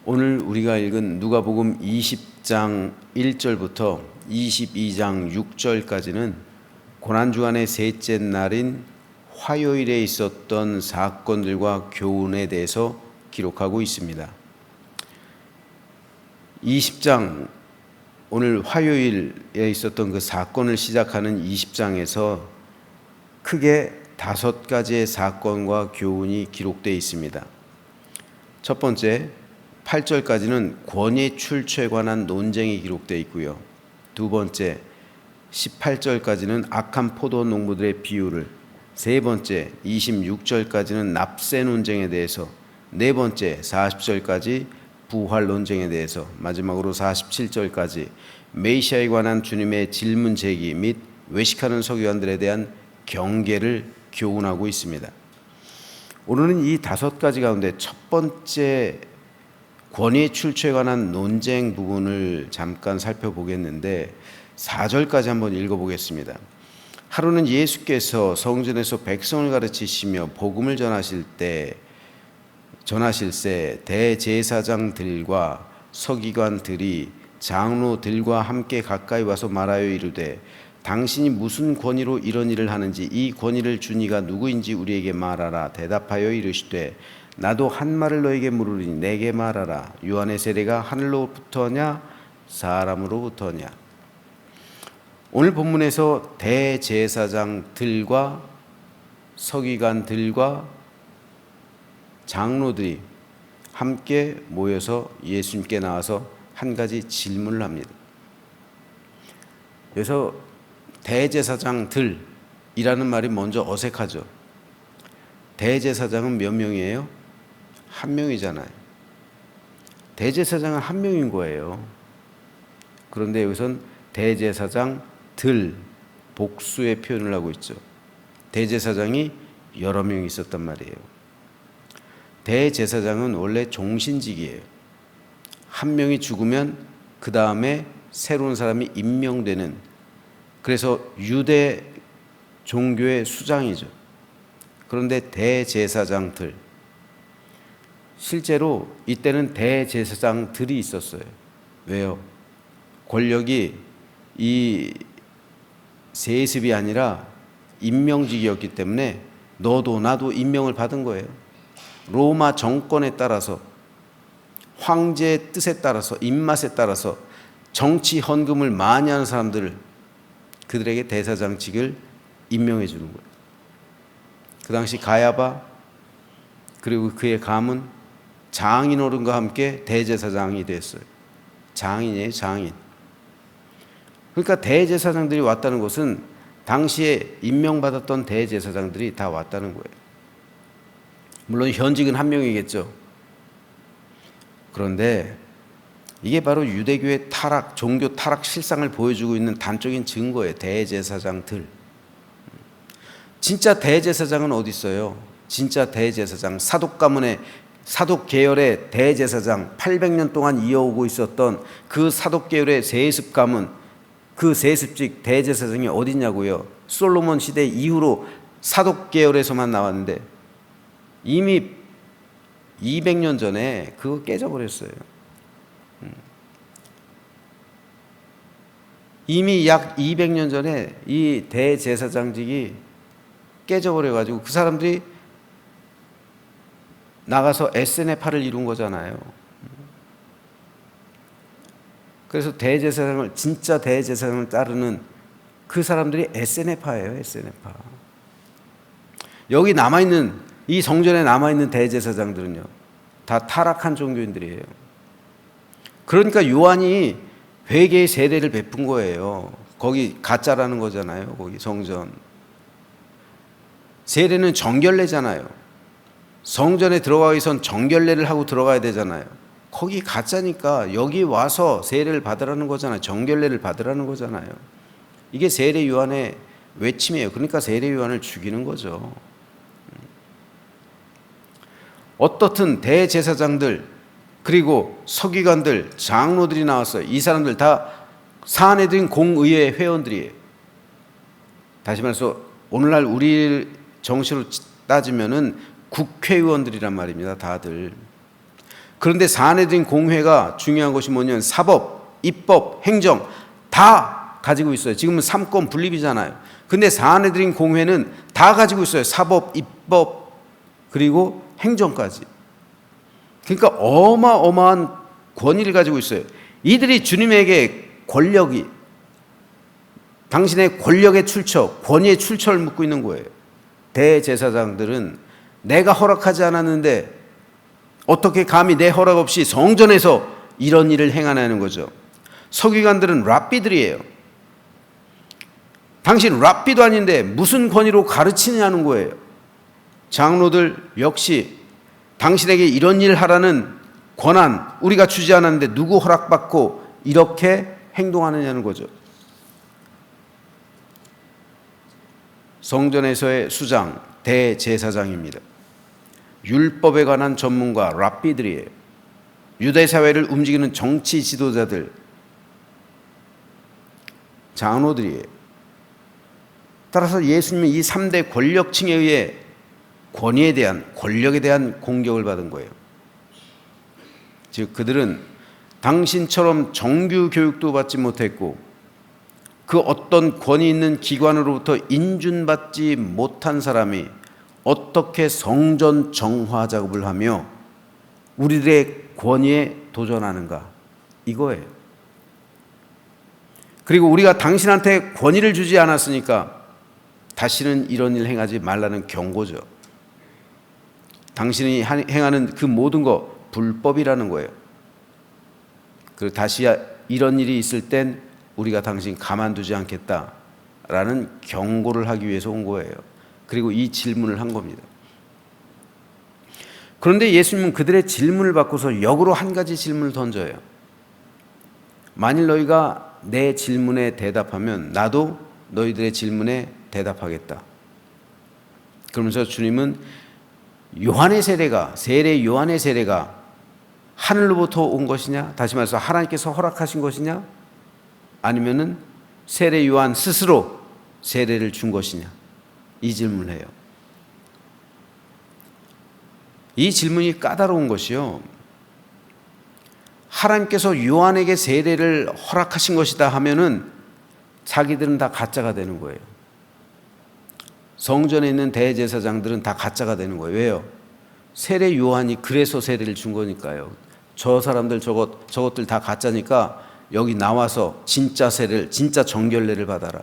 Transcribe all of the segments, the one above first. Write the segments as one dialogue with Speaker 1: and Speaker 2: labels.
Speaker 1: 오늘 우리가 읽은 누가복음 20장 1절부터 22장 6절까지는 고난주간의 셋째 날인 화요일에 있었던 사건들과 교훈에 대해서 기록하고 있습니다. 20장, 오늘 화요일에 있었던 그 사건을 시작하는 20장에서 크게 5가지의 사건과 교훈이 기록되어 있습니다. 첫 번째, 8절까지는 권위 출처에 관한 논쟁이 기록되어 있고요. 두 번째, 18절까지는 악한 포도 농부들의 비유를, 세 번째, 26절까지는 납세 논쟁에 대해서, 네 번째, 40절까지 부활 논쟁에 대해서, 마지막으로 47절까지 메시아에 관한 주님의 질문 제기 및 외식하는 서기관들에 대한 경계를 교훈하고 있습니다. 오늘은 이 5가지 가운데 첫 번째 권위의 출처에 관한 논쟁 부분을 잠깐 살펴보겠는데 4절까지 한번 읽어보겠습니다. 하루는 예수께서 성전에서 백성을 가르치시며 복음을 전하실새 대제사장들과 서기관들이 장로들과 함께 가까이 와서 말하여 이르되 당신이 무슨 권위로 이런 일을 하는지 이 권위를 준 이가 누구인지 우리에게 말하라. 대답하여 이르시되 나도 한 말을 너에게 물으리니 내게 말하라. 요한의 세례가 하늘로부터냐 사람으로부터냐. 오늘 본문에서 대제사장들과 서기관들과 장로들이 함께 모여서 예수님께 나와서 한 가지 질문을 합니다. 그래서 대제사장들이라는 말이 먼저 어색하죠. 대제사장은 몇 명이에요? 한 명이잖아요. 대제사장은 한 명인 거예요. 그런데 여기선 대제사장들, 복수의 표현을 하고 있죠. 대제사장이 여러 명 있었단 말이에요. 대제사장은 원래 종신직이에요. 한 명이 죽으면 그 다음에 새로운 사람이 임명되는, 그래서 유대 종교의 수장이죠. 그런데 대제사장들, 실제로 이때는 대제사장들이 있었어요. 왜요? 권력이 이 세습이 아니라 임명직이었기 때문에 너도 나도 임명을 받은 거예요. 로마 정권에 따라서, 황제의 뜻에 따라서, 입맛에 따라서 정치 헌금을 많이 하는 사람들을, 그들에게 대사장직을 임명해 주는 거예요. 그 당시 가야바 그리고 그의 가문 장인 어른과 함께 대제사장이 됐어요. 장인이에요, 장인. 그러니까 대제사장들이 왔다는 것은 당시에 임명받았던 대제사장들이 다 왔다는 거예요. 물론 현직은 한 명이겠죠. 그런데 이게 바로 유대교의 타락, 종교 타락 실상을 보여주고 있는 단적인 증거예요. 대제사장들. 진짜 대제사장은 어디 있어요? 진짜 대제사장, 사독 계열의 대제사장, 800년 동안 이어오고 있었던 그 사독 계열의 세습 가문, 그 세습직 대제사장이 어디 있냐고요? 솔로몬 시대 이후로 사독 계열에서만 나왔는데 이미 200년 전에 그거 깨져버렸어요. 이미 약 200년 전에 이 대제사장직이 깨져버려가지고 그 사람들이 나가서 SNF를 이룬 거잖아요. 그래서 대제사장을, 진짜 대제사장을 따르는 그 사람들이 SNF예요, SNF. 여기 남아있는, 이 성전에 남아있는 대제사장들은요, 다 타락한 종교인들이에요. 그러니까 요한이 회개의 세례를 베푼 거예요. 거기 가짜라는 거잖아요, 거기 성전. 세례는 정결례잖아요. 성전에 들어가기 전 정결례를 하고 들어가야 되잖아요. 거기 가짜니까 여기 와서 세례를 받으라는 거잖아요. 정결례를 받으라는 거잖아요. 이게 세례 요한의 외침이에요. 그러니까 세례 요한을 죽이는 거죠. 어떻든 대제사장들 그리고 서기관들, 장로들이 나왔어요. 이 사람들 다 사내들인 공의회 회원들이에요. 다시 말해서 오늘날 우리 정치로 따지면은 국회의원들이란 말입니다. 다들. 그런데 사내들인 공회가 중요한 것이 뭐냐면 사법, 입법, 행정 다 가지고 있어요. 지금은 삼권 분립이잖아요. 근데 사내들인 공회는 다 가지고 있어요. 사법, 입법, 그리고 행정까지. 그러니까 어마어마한 권위를 가지고 있어요. 이들이 주님에게 권력이, 당신의 권력의 출처, 권위의 출처를 묻고 있는 거예요. 대제사장들은 내가 허락하지 않았는데 어떻게 감히 내 허락 없이 성전에서 이런 일을 행하냐는 거죠. 서기관들은 랍비들이에요. 당신 랍비도 아닌데 무슨 권위로 가르치느냐는 거예요. 장로들 역시 당신에게 이런 일 하라는 권한 우리가 주지 않았는데 누구 허락받고 이렇게 행동하느냐는 거죠. 성전에서의 수장, 대제사장입니다. 율법에 관한 전문가, 랍비들이에요. 유대 사회를 움직이는 정치 지도자들, 장로들이에요. 따라서 예수님은 이 3대 권력층에 의해 권위에 대한, 권력에 대한 공격을 받은 거예요. 즉 그들은 당신처럼 정규 교육도 받지 못했고 그 어떤 권위 있는 기관으로부터 인준받지 못한 사람이 어떻게 성전 정화 작업을 하며 우리들의 권위에 도전하는가, 이거예요. 그리고 우리가 당신한테 권위를 주지 않았으니까 다시는 이런 일 행하지 말라는 경고죠. 당신이 행하는 그 모든 거 불법이라는 거예요. 그리고 다시 이런 일이 있을 땐 우리가 당신 가만두지 않겠다라는 경고를 하기 위해서 온 거예요. 그리고 이 질문을 한 겁니다. 그런데 예수님은 그들의 질문을 바꿔서 역으로 한 가지 질문을 던져요. 만일 너희가 내 질문에 대답하면 나도 너희들의 질문에 대답하겠다. 그러면서 주님은 요한의 세례가, 세례 요한의 세례가 하늘로부터 온 것이냐? 다시 말해서 하나님께서 허락하신 것이냐? 아니면은 세례 요한 스스로 세례를 준 것이냐? 이 질문을 해요. 이 질문이 까다로운 것이요. 하나님께서 요한에게 세례를 허락하신 것이다 하면은 자기들은 다 가짜가 되는 거예요. 성전에 있는 대제사장들은 다 가짜가 되는 거예요. 왜요? 세례 요한이 그래서 세례를 준 거니까요. 저 사람들 저것들 다 가짜니까 여기 나와서 진짜 세례를, 진짜 정결례를 받아라.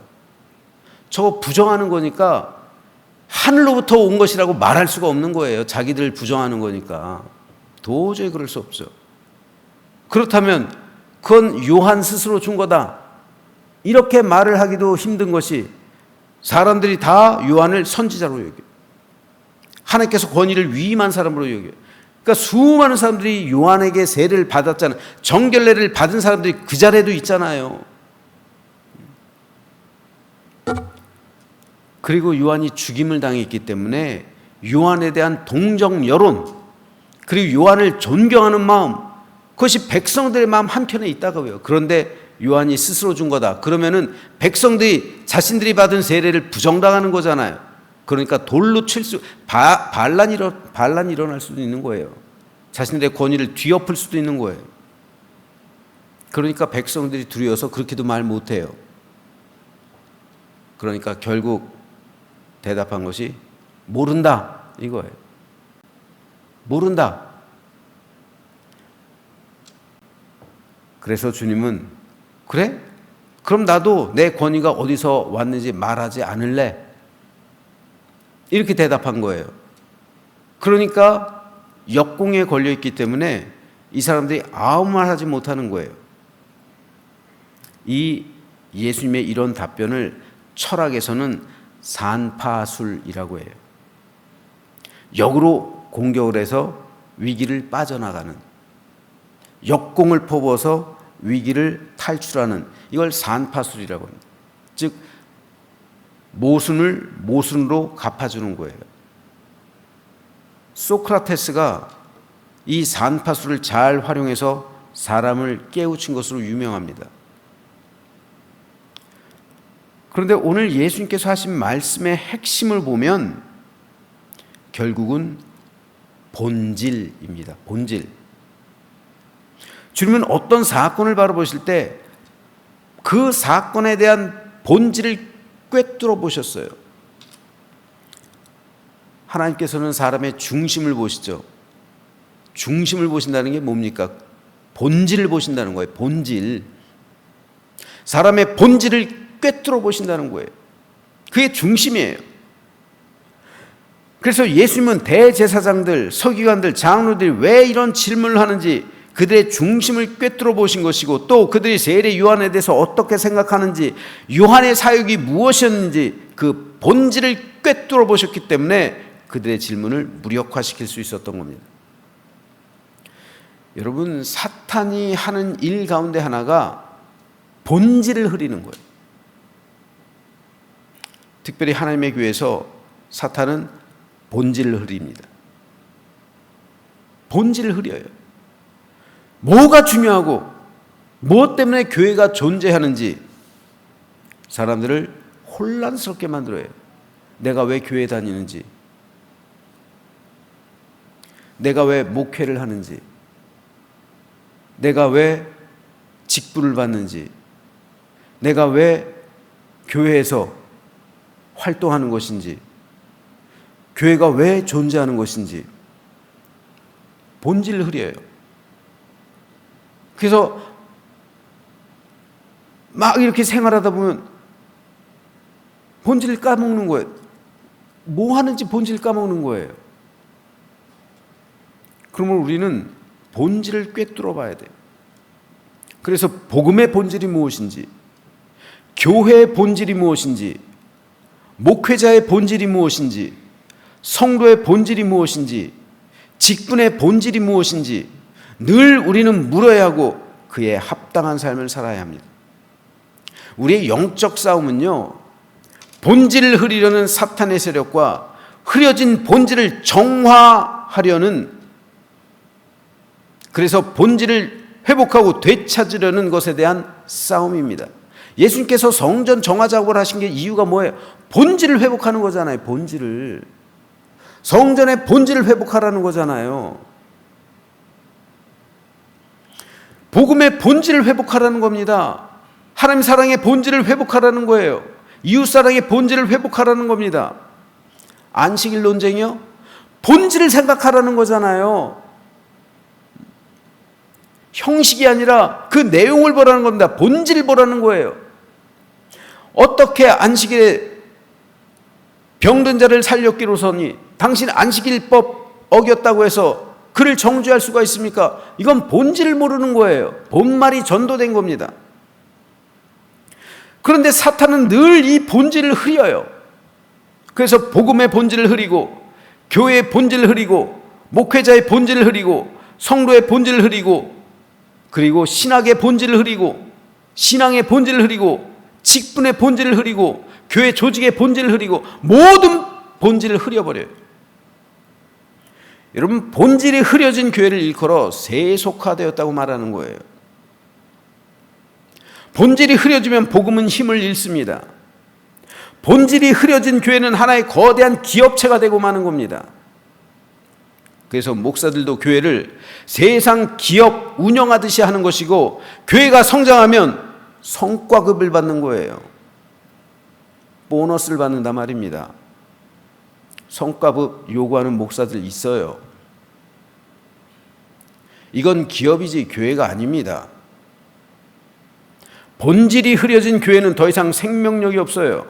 Speaker 1: 저거 부정하는 거니까 하늘로부터 온 것이라고 말할 수가 없는 거예요. 자기들 부정하는 거니까. 도저히 그럴 수 없죠. 그렇다면 그건 요한 스스로 준 거다, 이렇게 말을 하기도 힘든 것이 사람들이 다 요한을 선지자로 여겨요. 하나님께서 권위를 위임한 사람으로 여겨요. 그러니까 수많은 사람들이 요한에게 세례를 받았잖아요. 정결례를 받은 사람들이 그 자리에도 있잖아요. 그리고 요한이 죽임을 당했기 때문에 요한에 대한 동정 여론, 그리고 요한을 존경하는 마음, 그것이 백성들의 마음 한켠에 있다고요. 그런데 요한이 스스로 준 거다. 그러면은 백성들이 자신들이 받은 세례를 부정당하는 거잖아요. 그러니까 돌로 칠 수, 반란이 일어날 수도 있는 거예요. 자신들의 권위를 뒤엎을 수도 있는 거예요. 그러니까 백성들이 두려워서 그렇게도 말 못해요. 그러니까 결국 대답한 것이 모른다, 이거예요. 모른다. 그래서 주님은 그래? 그럼 나도 내 권위가 어디서 왔는지 말하지 않을래? 이렇게 대답한 거예요. 그러니까 역공에 걸려 있기 때문에 이 사람들이 아무 말 하지 못하는 거예요. 이 예수님의 이런 답변을 철학에서는 산파술이라고 해요. 역으로 공격을 해서 위기를 빠져나가는, 역공을 퍼부어서 위기를 탈출하는, 이걸 산파술이라고 합니다. 즉 모순을 모순으로 갚아주는 거예요. 소크라테스가 이 산파술을 잘 활용해서 사람을 깨우친 것으로 유명합니다. 그런데 오늘 예수님께서 하신 말씀의 핵심을 보면 결국은 본질입니다. 본질. 주님은 어떤 사건을 바라보실 때 그 사건에 대한 본질을 꿰뚫어 보셨어요. 하나님께서는 사람의 중심을 보시죠. 중심을 보신다는 게 뭡니까? 본질을 보신다는 거예요. 본질. 사람의 본질을 꿰뚫어 보신다는 거예요. 그게 중심이에요. 그래서 예수님은 대제사장들, 서기관들, 장로들이 왜 이런 질문을 하는지 그들의 중심을 꿰뚫어 보신 것이고, 또 그들이 세례 요한에 대해서 어떻게 생각하는지, 요한의 사역이 무엇이었는지 그 본질을 꿰뚫어 보셨기 때문에 그들의 질문을 무력화시킬 수 있었던 겁니다. 여러분, 사탄이 하는 일 가운데 하나가 본질을 흐리는 거예요. 특별히 하나님의 교회에서 사탄은 본질을 흐립니다. 본질을 흐려요. 뭐가 중요하고 무엇 때문에 교회가 존재하는지 사람들을 혼란스럽게 만들어요. 내가 왜 교회 다니는지, 내가 왜 목회를 하는지, 내가 왜 직분을 받는지, 내가 왜 교회에서 활동하는 것인지, 교회가 왜 존재하는 것인지 본질을 흐려요. 그래서 막 이렇게 생활하다 보면 본질을 까먹는 거예요. 뭐 하는지 본질을 까먹는 거예요. 그러면 우리는 본질을 꿰뚫어 봐야 돼요. 그래서 복음의 본질이 무엇인지, 교회의 본질이 무엇인지, 목회자의 본질이 무엇인지, 성도의 본질이 무엇인지, 직분의 본질이 무엇인지 늘 우리는 물어야 하고 그에 합당한 삶을 살아야 합니다. 우리의 영적 싸움은요, 본질을 흐리려는 사탄의 세력과 흐려진 본질을 정화하려는, 그래서 본질을 회복하고 되찾으려는 것에 대한 싸움입니다. 예수님께서 성전 정화 작업을 하신 게 이유가 뭐예요? 본질을 회복하는 거잖아요. 본질을. 성전의 본질을 회복하라는 거잖아요. 복음의 본질을 회복하라는 겁니다. 하나님 사랑의 본질을 회복하라는 거예요. 이웃 사랑의 본질을 회복하라는 겁니다. 안식일 논쟁이요? 본질을 생각하라는 거잖아요. 형식이 아니라 그 내용을 보라는 겁니다. 본질을 보라는 거예요. 어떻게 안식일에 병든 자를 살렸기로서니 당신 안식일법 어겼다고 해서 그를 정죄할 수가 있습니까? 이건 본질을 모르는 거예요. 본말이 전도된 겁니다. 그런데 사탄은 늘 이 본질을 흐려요. 그래서 복음의 본질을 흐리고, 교회의 본질을 흐리고, 목회자의 본질을 흐리고, 성도의 본질을 흐리고, 그리고 신학의 본질을 흐리고, 신앙의 본질을 흐리고, 직분의 본질을 흐리고, 교회 조직의 본질을 흐리고, 모든 본질을 흐려버려요. 여러분, 본질이 흐려진 교회를 일컬어 세속화되었다고 말하는 거예요. 본질이 흐려지면 복음은 힘을 잃습니다. 본질이 흐려진 교회는 하나의 거대한 기업체가 되고 마는 겁니다. 그래서 목사들도 교회를 세상 기업 운영하듯이 하는 것이고, 교회가 성장하면 성과급을 받는 거예요. 보너스를 받는단 말입니다. 성과급 요구하는 목사들 있어요. 이건 기업이지 교회가 아닙니다. 본질이 흐려진 교회는 더 이상 생명력이 없어요.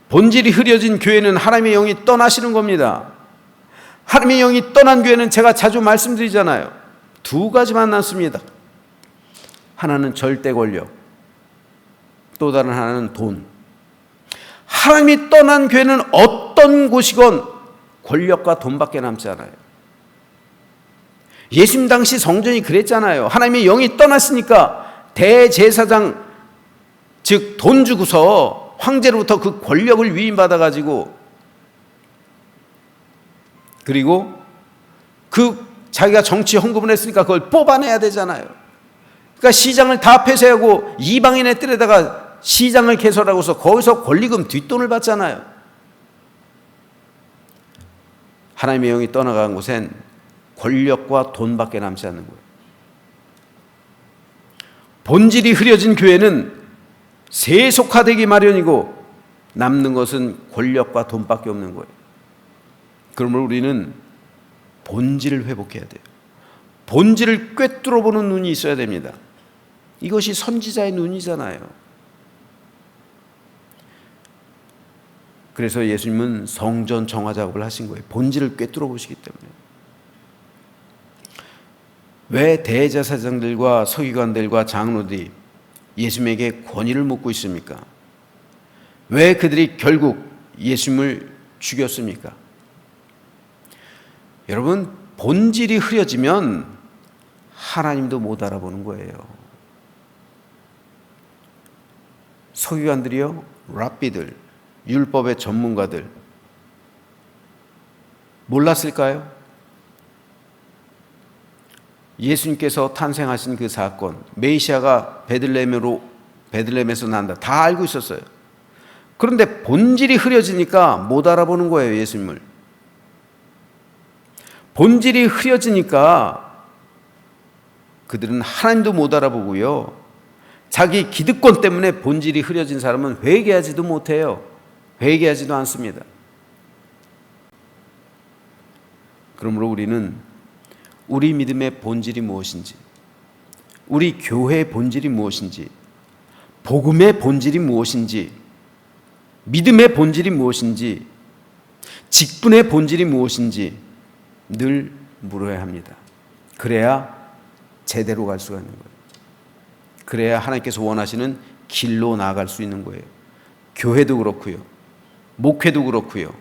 Speaker 1: 본질이 흐려진 교회는 하나님의 영이 떠나시는 겁니다. 하나님의 영이 떠난 교회는 제가 자주 말씀드리잖아요. 두 가지만 남습니다. 하나는 절대 권력, 또 다른 하나는 돈. 하나님이 떠난 교회는 어떤 곳이건 권력과 돈밖에 남지 않아요. 예수님 당시 성전이 그랬잖아요. 하나님의 영이 떠났으니까 대제사장, 즉 돈 주고서 황제로부터 그 권력을 위임받아가지고, 그리고 그 자기가 정치 헌금을 했으니까 그걸 뽑아내야 되잖아요. 그러니까 시장을 다 폐쇄하고 이방인의 뜰에다가 시장을 개설하고서 거기서 권리금 뒷돈을 받잖아요. 하나님의 영이 떠나간 곳엔 권력과 돈밖에 남지 않는 거예요. 본질이 흐려진 교회는 세속화되기 마련이고 남는 것은 권력과 돈밖에 없는 거예요. 그러므로 우리는 본질을 회복해야 돼요. 본질을 꿰뚫어 보는 눈이 있어야 됩니다. 이것이 선지자의 눈이잖아요. 그래서 예수님은 성전 정화 작업을 하신 거예요. 본질을 꿰뚫어 보시기 때문에. 왜 대제사장들과 서기관들과 장로들이 예수님에게 권위를 묻고 있습니까? 왜 그들이 결국 예수님을 죽였습니까? 여러분, 본질이 흐려지면 하나님도 못 알아보는 거예요. 서기관들이요, 랍비들, 율법의 전문가들 몰랐을까요? 예수님께서 탄생하신 그 사건, 메시아가 베들레헴에서 난다, 다 알고 있었어요. 그런데 본질이 흐려지니까 못 알아보는 거예요, 예수님을. 본질이 흐려지니까 그들은 하나님도 못 알아보고요, 자기 기득권 때문에 본질이 흐려진 사람은 회개하지도 못해요. 회개하지도 않습니다. 그러므로 우리는 우리 믿음의 본질이 무엇인지, 우리 교회의 본질이 무엇인지, 복음의 본질이 무엇인지, 믿음의 본질이 무엇인지, 직분의 본질이 무엇인지 늘 물어야 합니다. 그래야 제대로 갈 수가 있는 거예요. 그래야 하나님께서 원하시는 길로 나아갈 수 있는 거예요. 교회도 그렇고요, 목회도 그렇고요,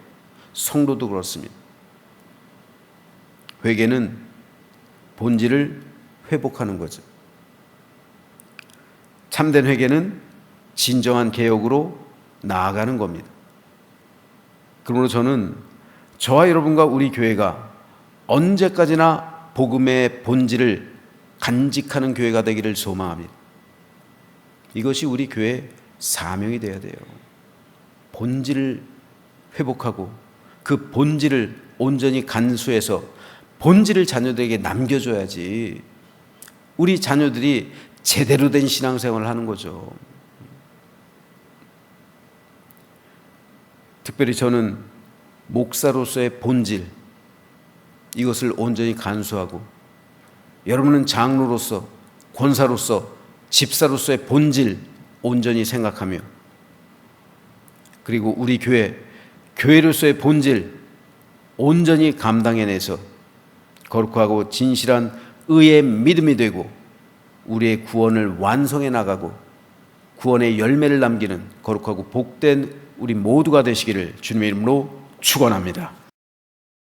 Speaker 1: 성도도 그렇습니다. 회개는 본질을 회복하는 거죠. 참된 회개는 진정한 개혁으로 나아가는 겁니다. 그러므로 저는 저와 여러분과 우리 교회가 언제까지나 복음의 본질을 간직하는 교회가 되기를 소망합니다. 이것이 우리 교회의 사명이 되어야 돼요. 본질을 회복하고 그 본질을 온전히 간수해서 본질을 자녀들에게 남겨줘야지 우리 자녀들이 제대로 된 신앙생활을 하는 거죠. 특별히 저는 목사로서의 본질, 이것을 온전히 간수하고, 여러분은 장로로서, 권사로서, 집사로서의 본질 온전히 생각하며, 그리고 우리 교회로서의 본질 온전히 감당해내서 거룩하고 진실한 의의 믿음이 되고 우리의 구원을 완성해 나가고 구원의 열매를 남기는 거룩하고 복된 우리 모두가 되시기를 주님의 이름으로 축원합니다.